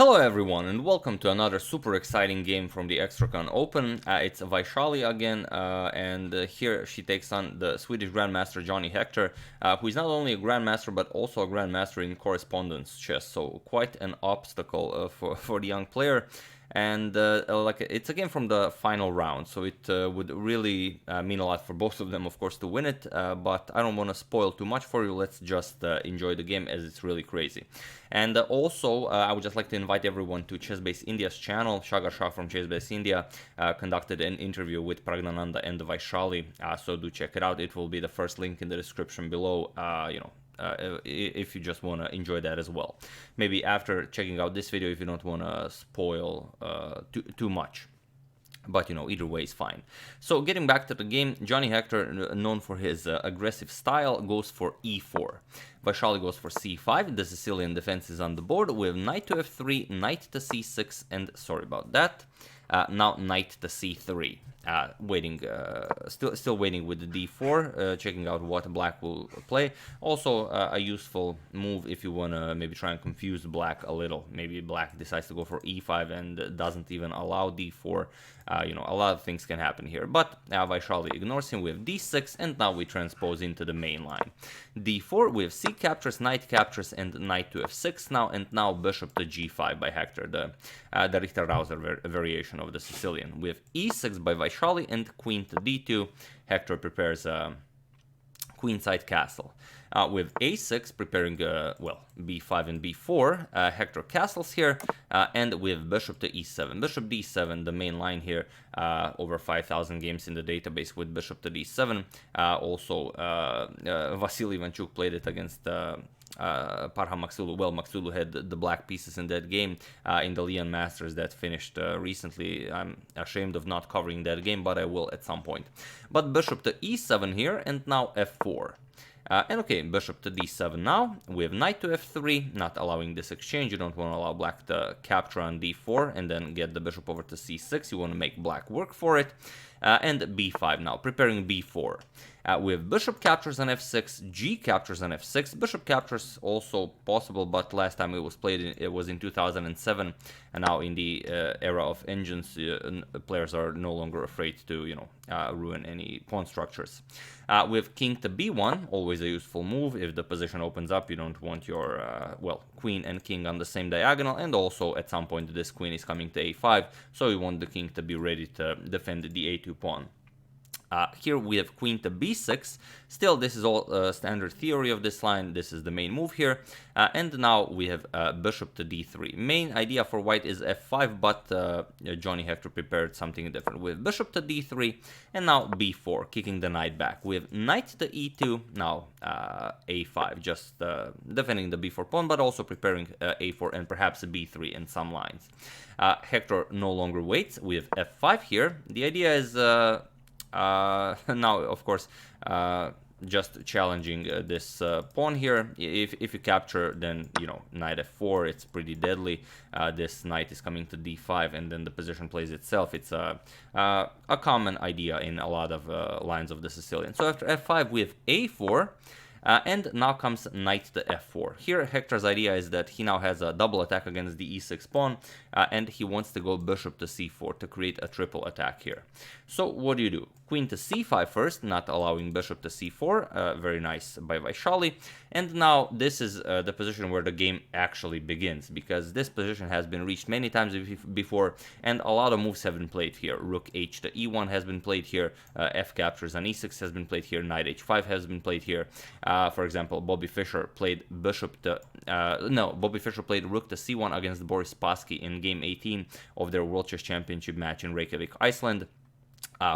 Hello everyone and welcome to another super exciting game from the Extracon Open. It's Vaishali again and here she takes on the Swedish Grandmaster Johnny Hector, who is not only a Grandmaster but also a Grandmaster in correspondence chess, so quite an obstacle for the young player. And it's a game from the final round, so it would really mean a lot for both of them, of course, to win it, but I don't want to spoil too much for you. Let's just enjoy the game as it's really crazy. And also, I would just like to invite everyone to ChessBase India's channel. Shagar Shah from ChessBase India conducted an interview with Pragnananda and Vaishali, so do check it out. It will be the first link in the description below, if you just want to enjoy that as well. Maybe after checking out this video if you don't want to spoil too much. But, either way is fine. So, getting back to the game, Johnny Hector, known for his aggressive style, goes for e4. Vaishali goes for c5. The Sicilian defense is on the board with knight to f3, knight to c6, and sorry about that. Now knight to c3. Still waiting with the d4, checking out what black will play. Also, a useful move if you want to maybe try and confuse black a little. Maybe black decides to go for e5 and doesn't even allow d4. A lot of things can happen here. But Vaishali ignores him with d6, and now we transpose into the main line. d4 with c captures, knight captures, and knight to f6 now, and now bishop to g5 by Hector, the Richter-Rauser variation of the Sicilian. With e6 by Vaishali and queen to d2, Hector prepares a queenside castle. With a6 preparing, b5 and b4, Hector castles here, and with bishop to e7. Bishop d7, the main line here, over 5,000 games in the database with bishop to d7. Also, Vasily Ivanchuk played it against Parham Makhzulu. Well, Makhzulu had the black pieces in that game in the Leon Masters that finished recently. I'm ashamed of not covering that game, but I will at some point. But bishop to e7 here, and now f4. And okay, bishop to d7 now, with knight to f3, not allowing this exchange. You don't want to allow black to capture on d4 and then get the bishop over to c6. You want to make black work for it. And b5 now, preparing b4. With bishop captures on f6, g captures on f6. Bishop captures also possible, but last time it was played, it was in 2007, and now in the era of engines, players are no longer afraid to, ruin any pawn structures. With king to b1, always a useful move. If the position opens up, you don't want your, queen and king on the same diagonal, and also at some point this queen is coming to a5, so you want the king to be ready to defend the a2 pawn. Here we have queen to b6. Still, this is all standard theory of this line. This is the main move here. And now we have bishop to d3. Main idea for white is f5, but Johnny Hector prepared something different with bishop to d3. And now b4, kicking the knight back. With knight to e2, now a5, just defending the b4 pawn, but also preparing a4 and perhaps b3 in some lines. Hector no longer waits with f5 here. The idea is... now, of course, just challenging this pawn here. If you capture, then, knight f4, it's pretty deadly. This knight is coming to d5, and then the position plays itself. It's a common idea in a lot of lines of the Sicilian. So after f5, we have a4. And now comes knight to f4. Here, Hector's idea is that he now has a double attack against the e6 pawn, and he wants to go bishop to c4 to create a triple attack here. So what do? Queen to c5 first, not allowing bishop to c4. Very nice by Vaishali. And now this is the position where the game actually begins, because this position has been reached many times before, and a lot of moves have been played here. Rook h to e1 has been played here. F captures on e6 has been played here. Knight h5 has been played here. For example, Bobby Fischer played Bobby Fischer played Rook to c1 against Boris Spassky in Game 18 of their World Chess Championship match in Reykjavik, Iceland.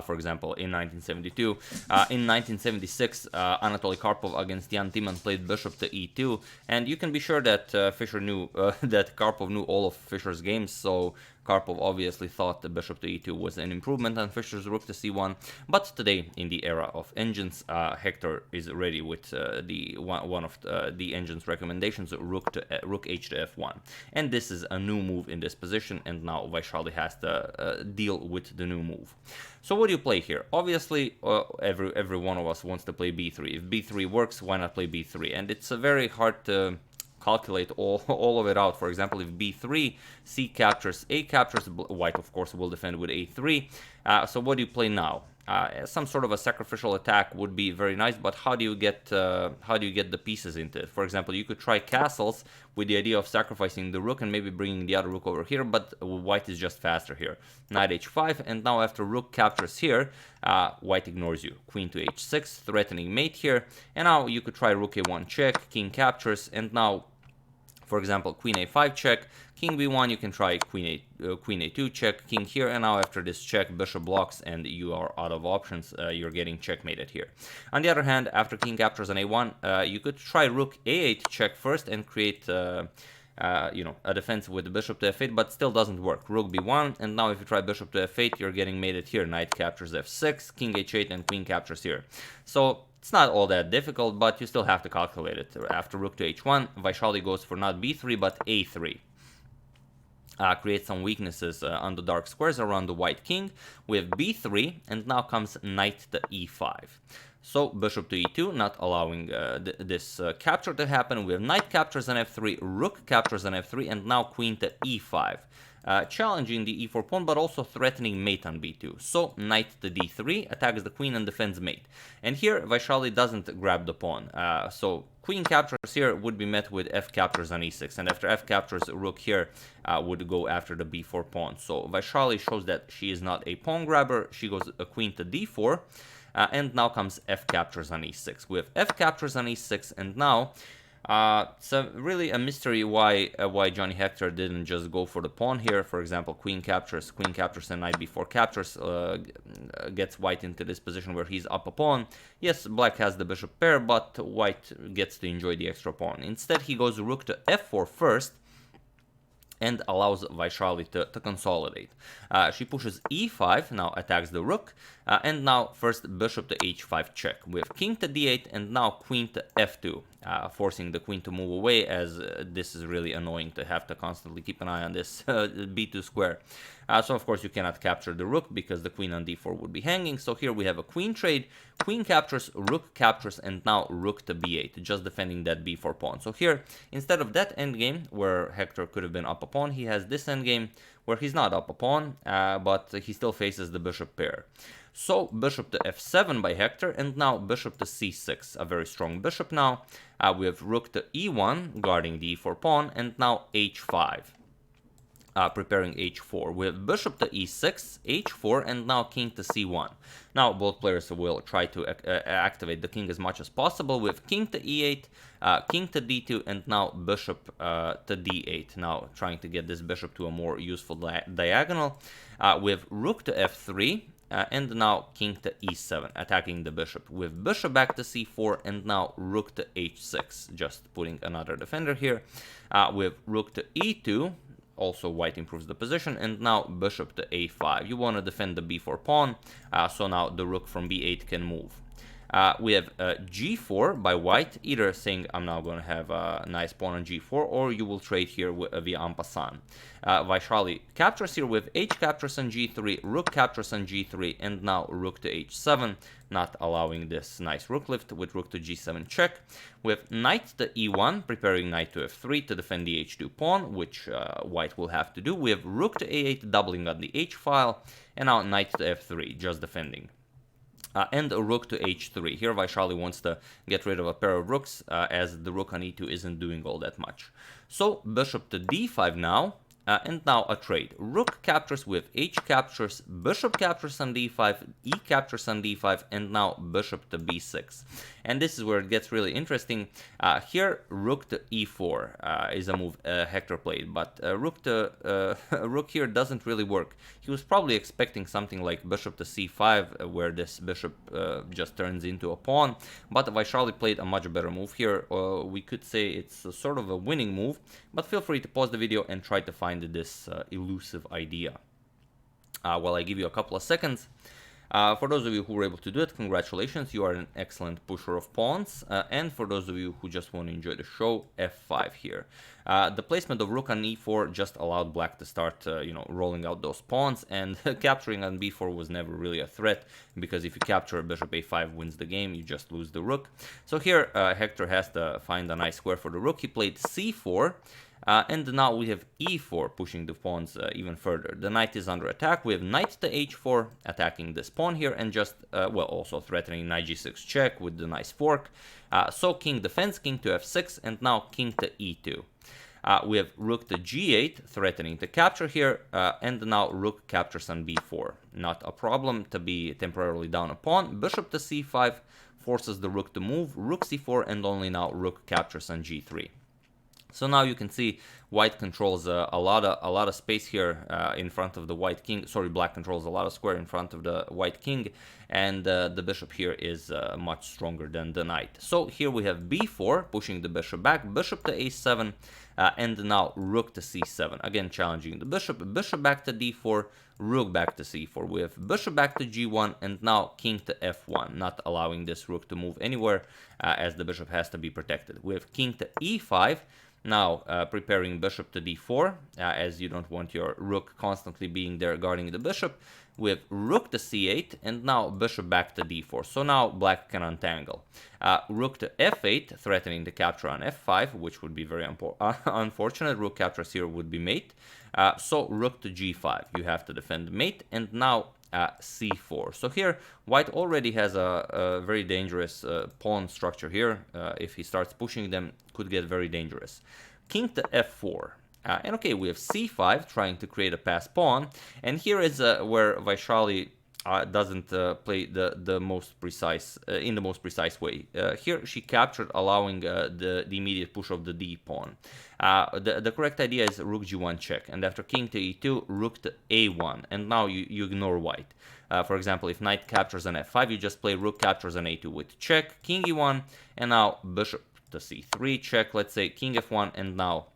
For example, in 1972. In 1976, Anatoly Karpov against Jan Timman played bishop to e2, and you can be sure that Fischer knew that Karpov knew all of Fischer's games, so Karpov obviously thought the bishop to e2 was an improvement on Fischer's rook to c1, but today, in the era of engines, Hector is ready with one of the engine's recommendations, rook h to f1. And this is a new move in this position, and now Vaishali has to deal with the new move. So what do you play here? Obviously, every one of us wants to play b3. If b3 works, why not play b3? And it's a very hard to calculate all of it out. For example, if b3, c captures, a captures, white of course will defend with a3. So what do you play now? Some sort of a sacrificial attack would be very nice, but how do you get the pieces into it? For example, you could try castles with the idea of sacrificing the rook and maybe bringing the other rook over here, but white is just faster here. Knight h5, and now after rook captures here, white ignores you. Queen to h6, threatening mate here, and now you could try rook a1 check, king captures, and now, for example, queen a5 check, king b1, you can try queen a2 check, king here, and now after this check, bishop blocks, and you are out of options. You're getting checkmated here. On the other hand, after king captures on a1, you could try rook a8 check first and create a defense with the bishop to f8, but still doesn't work. Rook b1, and now if you try bishop to f8, you're getting mated here. Knight captures f6, king h8, and queen captures here. So it's not all that difficult, but you still have to calculate it. After rook to h1, Vaishali goes for not b3, but a3. Create some weaknesses on the dark squares around the white king. We have b3, and now comes knight to e5. So bishop to e2, not allowing this capture to happen. We have knight captures on f3, rook captures on f3, and now queen to e5. Challenging the e4 pawn, but also threatening mate on b2. So knight to d3 attacks the queen and defends mate. And here Vaishali doesn't grab the pawn. So queen captures here would be met with f captures on e6, and after f captures, rook here would go after the b4 pawn. So Vaishali shows that she is not a pawn grabber. She goes a queen to d4. And now comes f captures on e6. We have f captures on e6, and now it's really a mystery why Johnny Hector didn't just go for the pawn here. For example, queen captures, and knight b4 captures, gets white into this position where he's up a pawn. Yes, black has the bishop pair, but white gets to enjoy the extra pawn. Instead, he goes rook to f4 first, and allows Vaishali to consolidate. She pushes e5, now attacks the rook, and now first bishop to h5 check. We have king to d8, and now queen to f2, forcing the queen to move away, as this is really annoying to have to constantly keep an eye on this b2 square. So of course you cannot capture the rook because the queen on d4 would be hanging. So here we have a queen trade, queen captures, rook captures, and now rook to b8, just defending that b4 pawn. So here, instead of that endgame where Hector could have been up a pawn, he has this endgame where he's not up a pawn, but he still faces the bishop pair. So bishop to f7 by Hector, and now bishop to c6, a very strong bishop now. We have rook to e1, guarding the e4 pawn, and now h5. Preparing h4. We have bishop to e6, h4, and now king to c1. Now both players will try to activate the king as much as possible with king to e8, king to d2, and now bishop to d8. Now trying to get this bishop to a more useful diagonal. We have rook to f3, and now king to e7, attacking the bishop. With bishop back to c4, and now rook to h6, just putting another defender here. With rook to e2, also white improves the position, and now bishop to a5. You want to defend the b4 pawn, so now the rook from b8 can move. We have g4 by white, either saying I'm now going to have a nice pawn on g4, or you will trade here via en passant. Vaishali captures here with h captures on g3, rook captures on g3, and now rook to h7, not allowing this nice rook lift with rook to g7 check. With knight to e1, preparing knight to f3 to defend the h2 pawn, which white will have to do. We have rook to a8, doubling on the h file, and now knight to f3, just defending. And a rook to h3. Here Vaishali wants to get rid of a pair of rooks, as the rook on e2 isn't doing all that much. So bishop to d5 now, and now a trade. Rook captures with h captures, bishop captures on d5, e captures on d5, and now bishop to b6. And this is where it gets really interesting. Here, rook to e4 is a move Hector played, but rook here doesn't really work. He was probably expecting something like bishop to c5, where this bishop just turns into a pawn, but Vaishali played a much better move here. We could say it's a sort of a winning move, but feel free to pause the video and try to find this elusive idea. While I give you a couple of seconds. For those of you who were able to do it, congratulations, you are an excellent pusher of pawns. And for those of you who just want to enjoy the show, f5 here. The placement of rook on e4 just allowed black to start, rolling out those pawns, and capturing on b4 was never really a threat, because if you capture bishop a5 wins the game, you just lose the rook. So here, Hector has to find a nice square for the rook. He played c4. And now we have e4 pushing the pawns even further. The knight is under attack. We have knight to h4 attacking this pawn here, and just, also threatening knight g6 check with the nice fork. So king defends, king to f6, and now king to e2. We have rook to g8, threatening to capture here, and now rook captures on b4. Not a problem to be temporarily down a pawn. Bishop to c5 forces the rook to move, rook c4, and only now rook captures on g3. So now you can see white controls a lot of space here in front of the white king. Sorry, black controls a lot of square in front of the white king, and the bishop here is much stronger than the knight. So here we have b4 pushing the bishop back, bishop to a7, and now rook to c7. Again, challenging the bishop, bishop back to d4, rook back to c4. We have bishop back to g1, and now king to f1, not allowing this rook to move anywhere, as the bishop has to be protected. We have king to e5. Now, preparing bishop to d4, as you don't want your rook constantly being there guarding the bishop. We have rook to c8, and now bishop back to d4. So now black can untangle. Rook to f8, threatening the capture on f5, which would be very unfortunate. Rook captures here would be mate. So rook to g5, you have to defend mate, and now c4. So here, white already has a very dangerous pawn structure here. If he starts pushing them, could get very dangerous. King to f4. And okay, we have c5, trying to create a passed pawn. And here is where Vaishali doesn't play the most precise, in the most precise way. Here she captured, allowing the immediate push of the d pawn. The correct idea is rook g1 check, and after king to e2, rook to a1, and now you ignore white. For example, if knight captures on f5, you just play rook captures on a2 with check, king e1, and now bishop to c3 check, let's say king f1, and now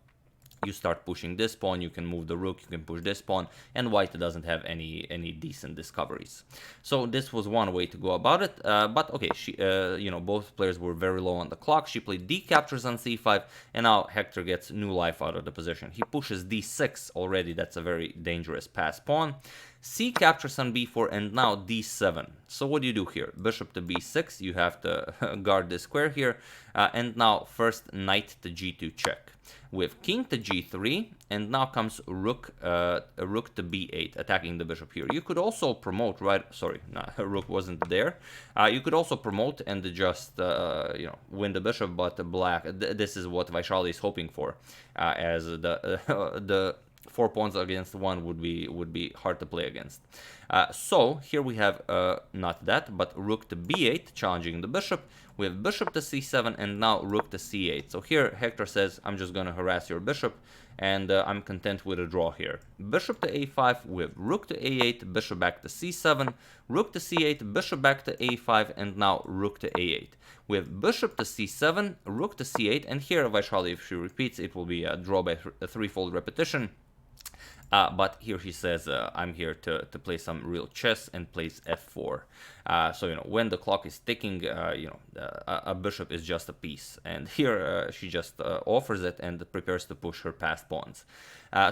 you start pushing this pawn, you can move the rook, you can push this pawn, and white doesn't have any decent discoveries. So this was one way to go about it, but okay, she, both players were very low on the clock. She played d captures on c5, and now Hector gets new life out of the position. He pushes d6 already, that's a very dangerous pass pawn. C captures on b4, and now d7. So what do you do here? Bishop to b6, you have to guard this square here, and now first knight to g2 check. With king to g3, and now comes rook to b8, attacking the bishop here. You could also promote, right? Sorry, no, rook wasn't there. You could also promote and just win the bishop, but black. This is what Vaishali is hoping for, as the 4 pawns against 1 would be hard to play against. So here we have not that, but rook to b8, challenging the bishop. We have bishop to c7, and now rook to c8. So here Hector says, I'm just going to harass your bishop, and I'm content with a draw here. Bishop to a5, we have rook to a8, bishop back to c7, rook to c8, bishop back to a5, and now rook to a8. We have bishop to c7, rook to c8, and here Vaishali, if she repeats, it will be a draw by a threefold repetition. But here he says, I'm here to play some real chess, and plays f4. So, when the clock is ticking, a bishop is just a piece. And here she just offers it and prepares to push her passed pawns.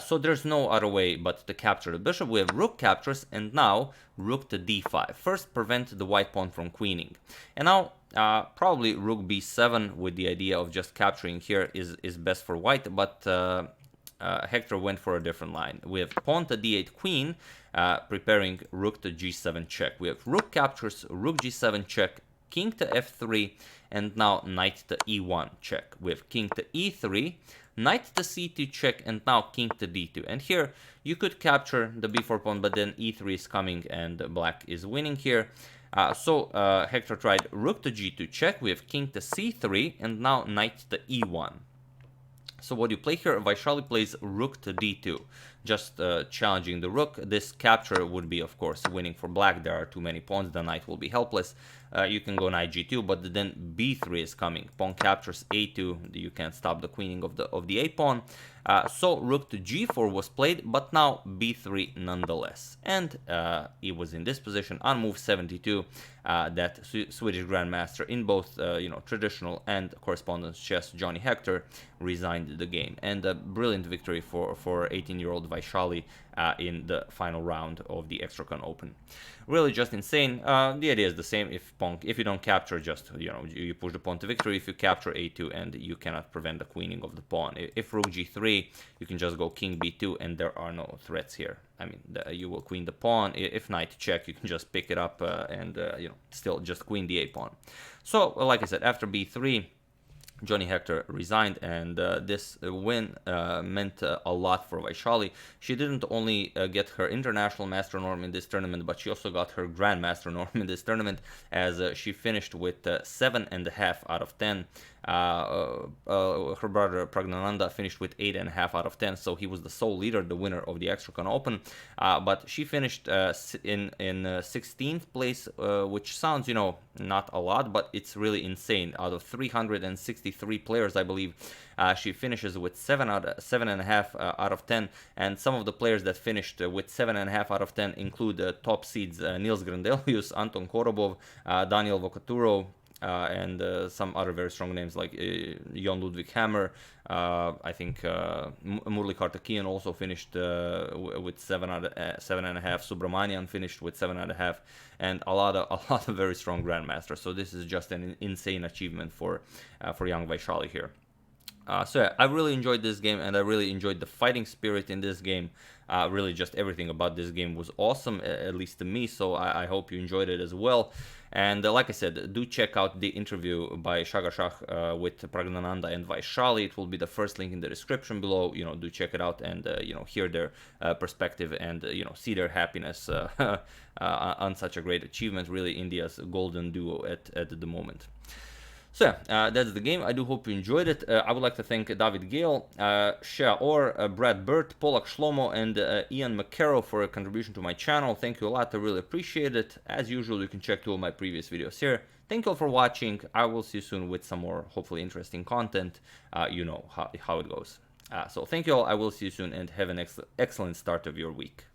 So there's no other way but to capture the bishop. We have rook captures, and now rook to d5. First, prevent the white pawn from queening. And now, probably rook b7 with the idea of just capturing here is best for white, but Hector went for a different line. We have pawn to d8 queen, preparing rook to g7 check. We have rook captures, rook g7 check, king to f3, and now knight to e1 check. We have king to e3, knight to c2 check, and now king to d2. And here you could capture the b4 pawn, but then e3 is coming and black is winning here. So Hector tried rook to g2 check. We have king to c3, and now knight to e1. So what you play here, Vaishali plays rook to d2, just challenging the rook. This capture would be, of course, winning for black. There are too many pawns, the knight will be helpless. You can go knight g2, but then b3 is coming. Pawn captures a2, you can't stop the queening of the a pawn. So rook to g4 was played, but now b3 nonetheless. And it was in this position on move 72 that Swedish Grandmaster in both traditional and correspondence chess, Johnny Hector, resigned the game. And a brilliant victory for 18-year-old Vaishali in the final round of the Extracan Open. Really just insane. The idea is the same. If you don't capture, just you push the pawn to victory. If you capture a2, and you cannot prevent the queening of the pawn. If rook g3, you can just go king b2, and there are no threats here. I mean, you will queen the pawn. If knight check, you can just pick it up and still just queen the a pawn. So, like I said, after b3, Johnny Hector resigned, and this win meant a lot for Vaishali. She didn't only get her international master norm in this tournament, but she also got her grandmaster norm in this tournament, as she finished with 7.5 out of 10. Her brother Pragnananda finished with 8.5 out of 10, so he was the sole leader, the winner of the Extracan Open. But she finished in 16th place, which sounds, not a lot, but it's really insane. Out of 363 players, I believe, she finishes with 7.5 out of 10, and some of the players that finished with 7.5 out of 10 include top seeds Nils Grandelius, Anton Korobov, Daniel Vocaturo, and some other very strong names like Jon Ludwig Hammer. I think Murli Kartakian also finished with 7.5. Subramanian finished with 7.5, and a lot of very strong grandmasters. So this is just an insane achievement for young Vaishali here. So yeah, I really enjoyed this game, and I really enjoyed the fighting spirit in this game. Really, just everything about this game was awesome, at least to me. So I hope you enjoyed it as well. And like I said, do check out the interview by Shagashah with Pragnananda and Vaishali. It will be the first link in the description below. Do check it out and hear their perspective and see their happiness on such a great achievement. Really, India's golden duo at the moment. So yeah, that's the game. I do hope you enjoyed it. I would like to thank David Gale, Shea Orr, Brad Burt, Polak Shlomo, and Ian McCarroll for a contribution to my channel. Thank you a lot. I really appreciate it. As usual, you can check all my previous videos here. Thank you all for watching. I will see you soon with some more, hopefully, interesting content. You know how it goes. So thank you all. I will see you soon, and have an excellent start of your week.